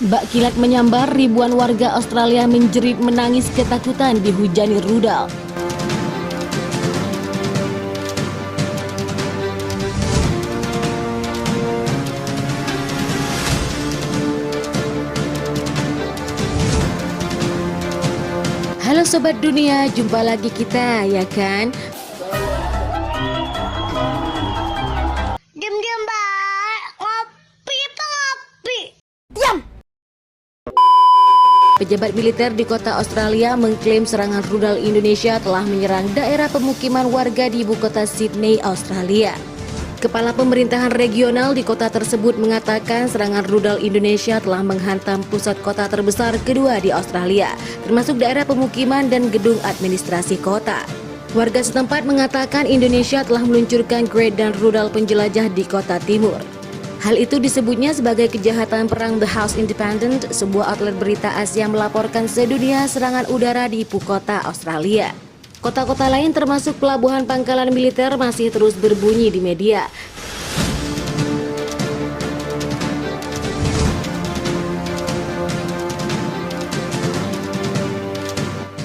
Bak kilat menyambar, ribuan warga Australia menjerit menangis ketakutan dihujani rudal. Halo Sobat Dunia, jumpa lagi kita ya kan? Diam-diam mbak, ngopi apa ngopi? Diam! Pejabat militer di kota Australia mengklaim serangan rudal Indonesia telah menyerang daerah pemukiman warga di ibu kota Sydney, Australia. Kepala pemerintahan regional di kota tersebut mengatakan serangan rudal Indonesia telah menghantam pusat kota terbesar kedua di Australia, termasuk daerah pemukiman dan gedung administrasi kota. Warga setempat mengatakan Indonesia telah meluncurkan Great dan rudal penjelajah di kota timur. Hal itu disebutnya sebagai kejahatan perang. The House Independent, sebuah outlet berita Asia, melaporkan sedunia serangan udara di ibu kota Australia. Kota-kota lain termasuk pelabuhan pangkalan militer masih terus berbunyi di media.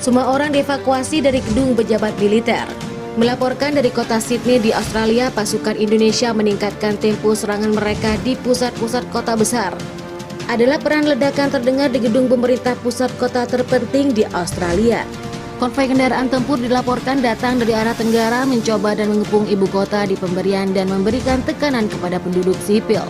Semua orang dievakuasi dari gedung pejabat militer. Melaporkan dari kota Sydney di Australia, pasukan Indonesia meningkatkan tempo serangan mereka di pusat-pusat kota besar. Adalah peran ledakan terdengar di gedung pemerintah pusat kota terpenting di Australia. Konvoi kendaraan tempur dilaporkan datang dari arah tenggara mencoba dan mengepung ibu kota di pemberian dan memberikan tekanan kepada penduduk sipil.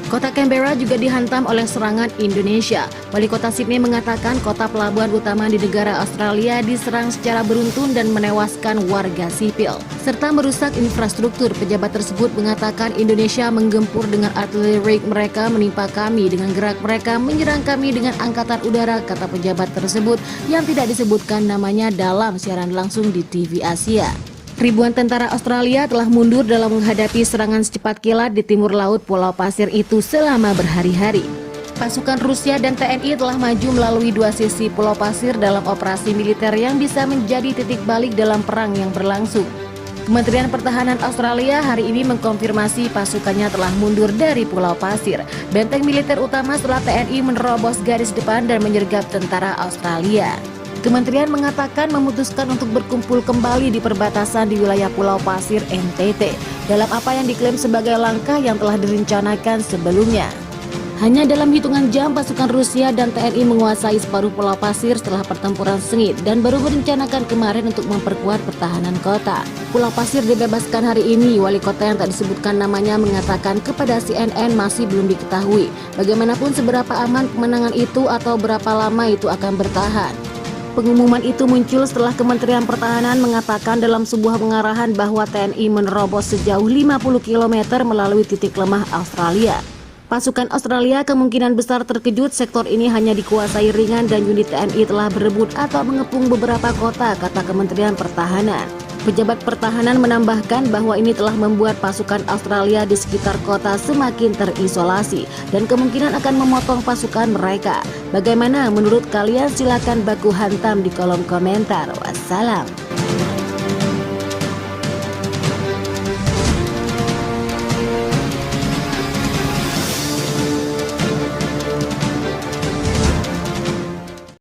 Kota Canberra juga dihantam oleh serangan Indonesia. Wali kota Sydney mengatakan kota pelabuhan utama di negara Australia diserang secara beruntun dan menewaskan warga sipil, serta merusak infrastruktur. Pejabat tersebut mengatakan Indonesia menggempur dengan artileri mereka menimpa kami, dengan gerak mereka menyerang kami dengan angkatan udara, kata pejabat tersebut yang tidak disebutkan namanya dalam siaran langsung di TV Asia. Ribuan tentara Australia telah mundur dalam menghadapi serangan secepat kilat di timur laut Pulau Pasir itu selama berhari-hari. Pasukan Rusia dan TNI telah maju melalui dua sisi Pulau Pasir dalam operasi militer yang bisa menjadi titik balik dalam perang yang berlangsung. Kementerian Pertahanan Australia hari ini mengkonfirmasi pasukannya telah mundur dari Pulau Pasir, benteng militer utama setelah TNI menerobos garis depan dan menyergap tentara Australia. Kementerian mengatakan memutuskan untuk berkumpul kembali di perbatasan di wilayah Pulau Pasir NTT dalam apa yang diklaim sebagai langkah yang telah direncanakan sebelumnya. Hanya dalam hitungan jam pasukan Rusia dan TNI menguasai separuh Pulau Pasir setelah pertempuran sengit dan baru merencanakan kemarin untuk memperkuat pertahanan kota. Pulau Pasir dibebaskan hari ini. Wali kota yang tak disebutkan namanya mengatakan kepada CNN masih belum diketahui bagaimanapun seberapa aman kemenangan itu atau berapa lama itu akan bertahan. Pengumuman itu muncul setelah Kementerian Pertahanan mengatakan dalam sebuah pengarahan bahwa TNI menerobos sejauh 50 km melalui titik lemah Australia. Pasukan Australia kemungkinan besar terkejut sektor ini hanya dikuasai ringan dan unit TNI telah berebut atau mengepung beberapa kota, kata Kementerian Pertahanan. Pejabat pertahanan menambahkan bahwa ini telah membuat pasukan Australia di sekitar kota semakin terisolasi dan kemungkinan akan memotong pasukan mereka. Bagaimana menurut kalian? Silakan baku hantam di kolom komentar. Wassalam.